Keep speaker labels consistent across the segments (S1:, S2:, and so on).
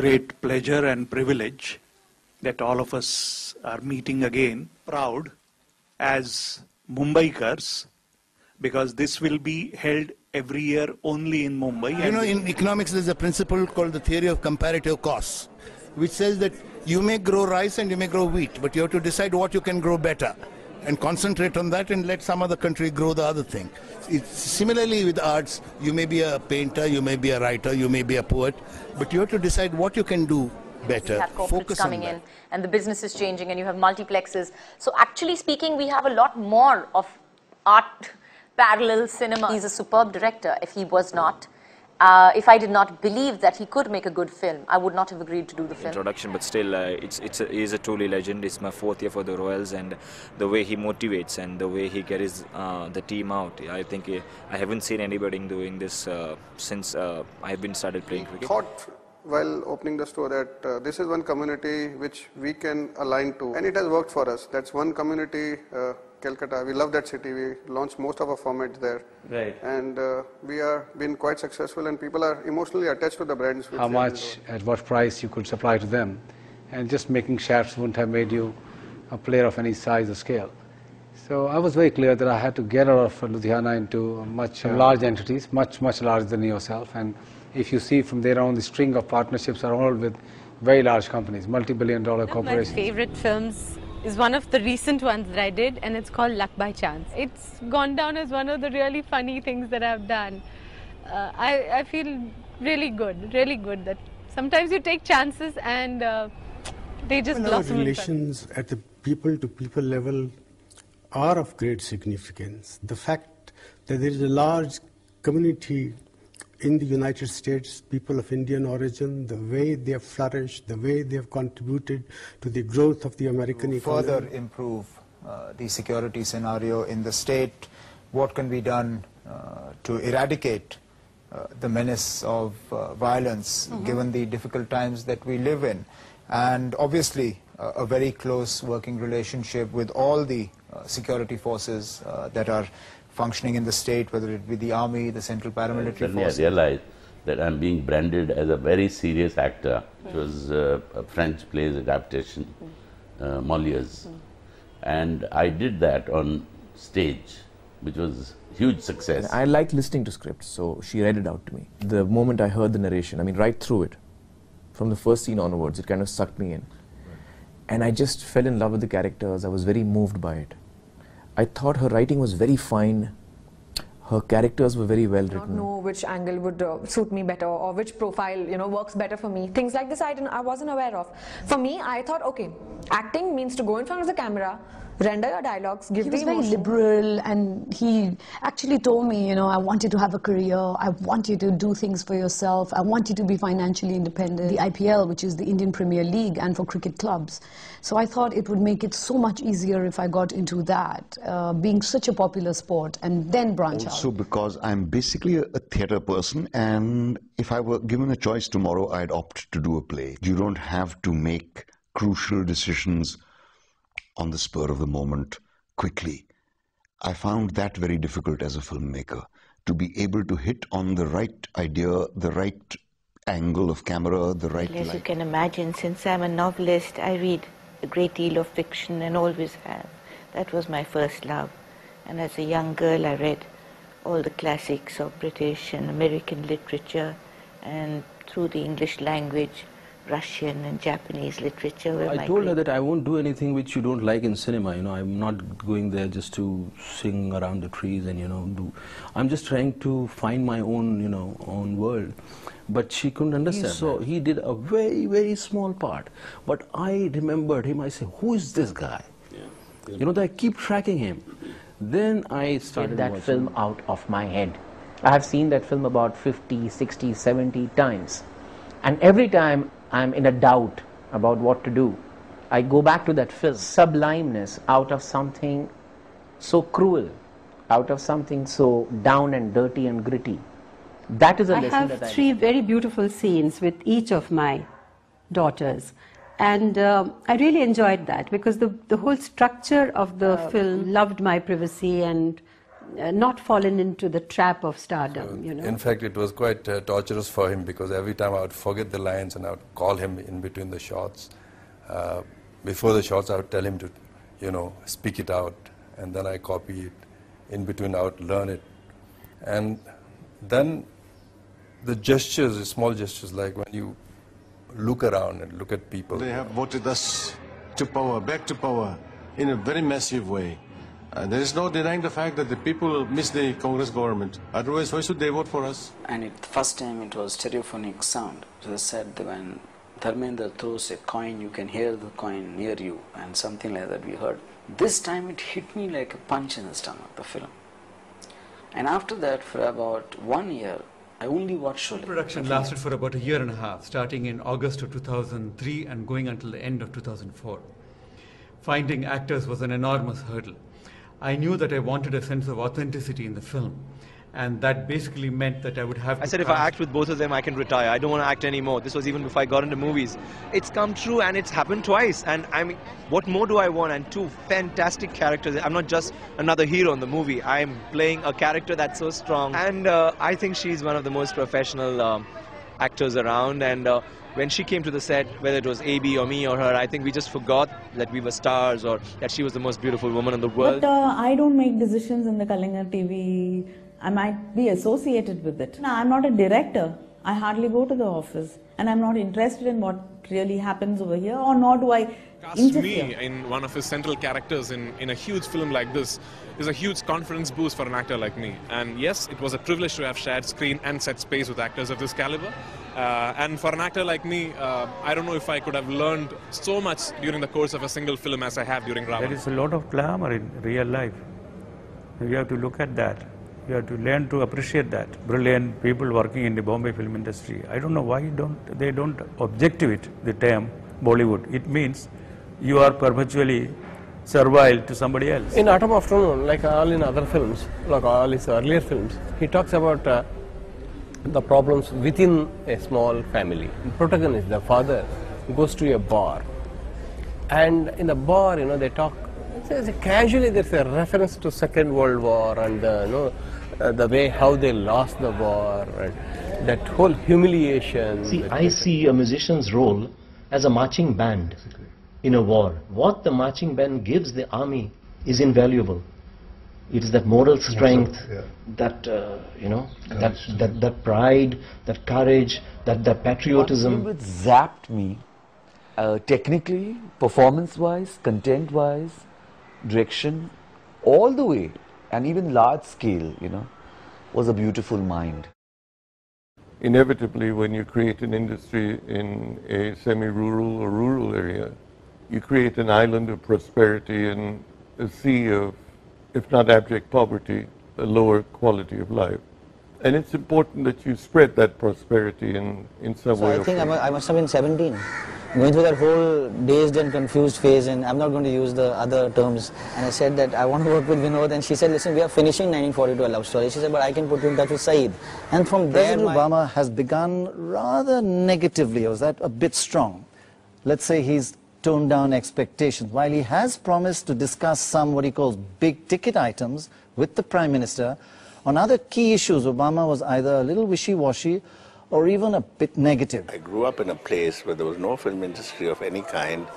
S1: great pleasure and privilege that all of us are meeting again, proud as Mumbaikars, because this will be held every year only in Mumbai.
S2: You know, in economics there's a principle called the theory of comparative costs, which says that you may grow rice and you may grow wheat, but you have to decide what you can grow better and concentrate on that and let some other country grow the other thing. It's similarly with arts, you may be a painter, you may be a writer, you may be a poet, but you have to decide what you can do better.
S3: You have corporates coming in and the business is changing and you have multiplexes. So actually speaking, we have a lot more of art parallel cinema. He's a superb director. If he was not, if I did not believe that he could make a good film, I would not have agreed to do the film.
S4: Introduction, but still, he's a truly legend. It's my 4th year for the Royals, and the way he motivates and the way he carries the team out, I think I haven't seen anybody doing this since I've been started playing cricket.
S5: Thought while opening the store that this is one community which we can align to, and it has worked for us. That's one community. Calcutta, we love that city. We launched most of our formats there.
S6: Right.
S5: And we are been quite successful, and people are emotionally attached to the brands.
S7: How much, at what price you could supply to them, and just making shafts wouldn't have made you a player of any size or scale. So I was very clear that I had to get out of Ludhiana into much large entities, much larger than yourself. And if you see from there on, the string of partnerships are all with very large companies, multi-billion-dollar corporations.
S8: My favorite films is one of the recent ones that I did, and it's called Luck by Chance. It's gone down as one of the really funny things that I've done. I feel really good that sometimes you take chances and they just blossom.
S9: Our relations at the people-to-people level are of great significance. The fact that there is a large community in the United States, people of Indian origin, the way they have flourished, the way they have contributed to the growth of the American economy.
S10: Further improve the security scenario in the state, what can be done to eradicate the menace of violence, given the difficult times that we live in, and obviously a very close working relationship with all the security forces that are functioning in the state, whether it be the army, the central paramilitary forces.
S11: I realized that I'm being branded as a very serious actor, which was a French play's adaptation, Molière's. And I did that on stage, which was huge success.
S6: I like listening to scripts, so she read it out to me. The moment I heard the narration, I mean right through it, from the first scene onwards, it kind of sucked me in. And I just fell in love with the characters. I was very moved by it. I thought her writing was very fine. Her characters were very well written.
S12: I don't know which angle would suit me better, or which profile, you know, works better for me. Things like this I wasn't aware of. For me, I thought, okay, acting means to go in front of the camera, render your dialogues, give the emotion.
S13: He was very liberal, and he actually told me, you know, I want you to have a career, I want you to do things for yourself, I want you to be financially independent. The IPL, which is the Indian Premier League, and for cricket clubs. So I thought it would make it so much easier if I got into that, being such a popular sport, and then branch out.
S14: Also because I'm basically a theatre person, and if I were given a choice tomorrow, I'd opt to do a play. You don't have to make crucial decisions on the spur of the moment, quickly. I found that very difficult as a filmmaker, to be able to hit on the right idea, the right angle of camera, the right light.
S15: As you can imagine, since I'm a novelist, I read a great deal of fiction and always have. That was my first love. And as a young girl, I read all the classics of British and American literature, and through the English language, Russian and Japanese literature were
S16: I told her that I won't do anything which you don't like in cinema. You know, I'm not going there just to sing around the trees and, you know, I'm just trying to find my own, you know, own world. But she couldn't understand. So he did a very small part. But I remembered him. I said, who is this guy? Yeah. You know, I keep tracking him. Then I started
S17: that film out of my head. I have seen that film about 50, 60, 70 times. And every time I'm in a doubt about what to do, I go back to that film. Sublimeness out of something so cruel, out of something so down and dirty and gritty. That is a lesson that I
S18: have three very beautiful scenes with each of my daughters. And I really enjoyed that because the whole structure of the film loved my privacy and not fallen into the trap of stardom, you know.
S19: In fact, it was quite torturous for him, because every time I would forget the lines and I would call him in between the shots. Before the shots, I would tell him to, you know, speak it out, and then I copy it. In between, I would learn it. And then the gestures, the small gestures, like when you look around and look at people.
S20: They have voted us to power, back to power, in a very massive way. There is no denying the fact that the people miss the Congress government. Otherwise, why should they vote for us?
S21: And the first time it was stereophonic sound. So they said that when Dharmendra throws a coin, you can hear the coin near you, and something like that we heard. This time it hit me like a punch in the stomach, the film. And after that, for about 1 year, I only watched Sholay.
S22: The production lasted for about a year and a half, starting in August of 2003 and going until the end of 2004. Finding actors was an enormous hurdle. I knew that I wanted a sense of authenticity in the film, and that basically meant that I would have to
S23: I said if I act with both of them, I can retire. I don't want to act anymore. This was even before I got into movies. It's come true, and it's happened twice. And I mean, what more do I want? And two fantastic characters. I'm not just another hero in the movie. I'm playing a character that's so strong. And I think she's one of the most professional actors around. And when she came to the set, whether it was AB or me or her, I think we just forgot that we were stars or that she was the most beautiful woman in the world.
S24: But I don't make decisions in the Kalinga TV. I might be associated with it. No, I'm not a director. I hardly go to the office, and I'm not interested in what really happens over here, or nor do I interfere.
S25: Me in one of his central characters in a huge film like this is a huge confidence boost for an actor like me. And yes, it was a privilege to have shared screen and set space with actors of this caliber. And for an actor like me, I don't know if I could have learned so much during the course of a single film as I have during Ravan.
S26: There is a lot of glamour in real life. You have to look at that. You have to learn to appreciate that. Brilliant people working in the Bombay film industry. I don't know why they don't objectivate the term Bollywood. It means you are perpetually servile to somebody else.
S27: In Autumn Afternoon, like all in other films, like all his earlier films, he talks about the problems within a small family. The protagonist, the father, goes to a bar, and in the bar, you know, they talk. Casually, there's a reference to Second World War and the way how they lost the war and that whole humiliation.
S28: See, I see a musician's role as a marching band in a war. What the marching band gives the army is invaluable. It is that moral strength, that you know, that pride, that courage, that patriotism.
S29: It zapped me, technically, performance-wise, content-wise, direction, all the way, and even large scale, you know, was a beautiful mind.
S30: Inevitably, when you create an industry in a semi-rural or rural area, you create an island of prosperity and a sea of, if not abject poverty, a lower quality of life. And it's important that you spread that prosperity in some way.
S31: I think I must have been 17. Going through that whole dazed and confused phase, and I'm not going to use the other terms. And I said that I want to work with Vinod, and she said, listen, we are finishing 1942, a love story. She said, but I can put you in touch with Saeed. And from there,
S32: President Obama has begun rather negatively, or is that a bit strong? Let's say he's toned down expectations. While he has promised to discuss some what he calls big ticket items with the Prime Minister, on other key issues, Obama was either a little wishy-washy or even a bit negative.
S33: I grew up in a place where there was no film industry of any kind,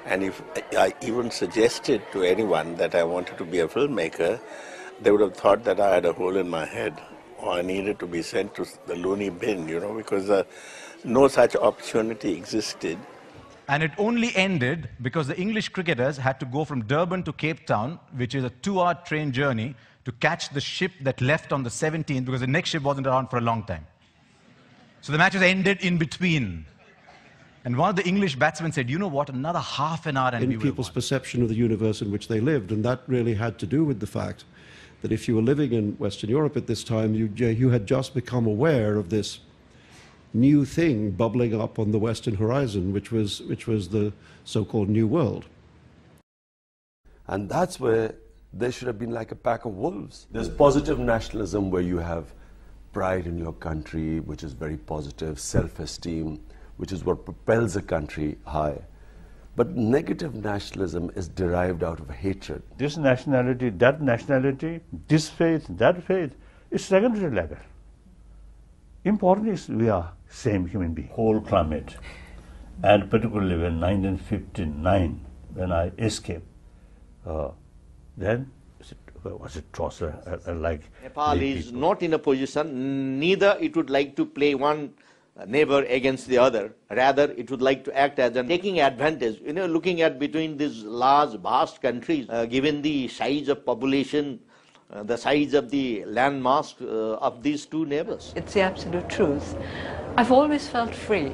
S33: and if I even suggested to anyone that I wanted to be a filmmaker, they would have thought that I had a hole in my head or I needed to be sent to the loony bin, you know, because no such opportunity existed.
S34: And it only ended because the English cricketers had to go from Durban to Cape Town, which is a 2-hour train journey, to catch the ship that left on the 17th, because the next ship wasn't around for a long time. So the matches ended in between. And one of the English batsmen said, you know what, another half an hour and we will
S35: people's perception of the universe in which they lived. And that really had to do with the fact that if you were living in Western Europe at this time, you had just become aware of this new thing bubbling up on the Western horizon, which was the so-called New World.
S36: And that's where there should have been like a pack of wolves. There's positive nationalism where you have pride in your country, which is very positive, self-esteem, which is what propels a country high. But negative nationalism is derived out of hatred.
S26: This nationality, this faith, that faith, is secondary level. Important is we are same human being.
S1: Whole climate, and particularly when 1959, when I escaped, then was it like
S2: Nepal is not in a position, neither it would like to play one neighbor against the other, rather it would like to act as an taking advantage, looking at between these large, vast countries, given the size of population, the size of the landmass of these two neighbors.
S3: It's the absolute truth. I've always felt free.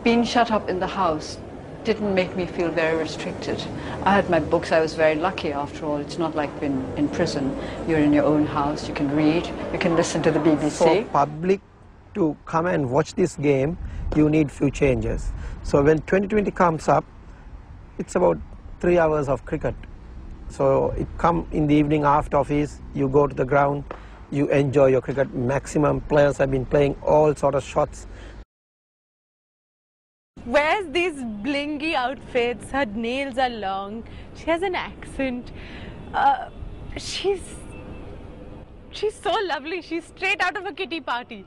S3: Being shut up in the house didn't make me feel very restricted. I had my books. I was very lucky, after all. It's not like being in prison. You're in your own house. You can read. You can listen to the BBC.
S4: For public to come and watch this game, you need few changes. So when 2020 comes up, it's about 3 hours of cricket. So it come in the evening after office, you go to the ground, you enjoy your cricket. Maximum players have been playing all sort of shots.
S5: Wears these blingy outfits, her nails are long, she has an accent. She's so lovely, she's straight out of a kiddie party.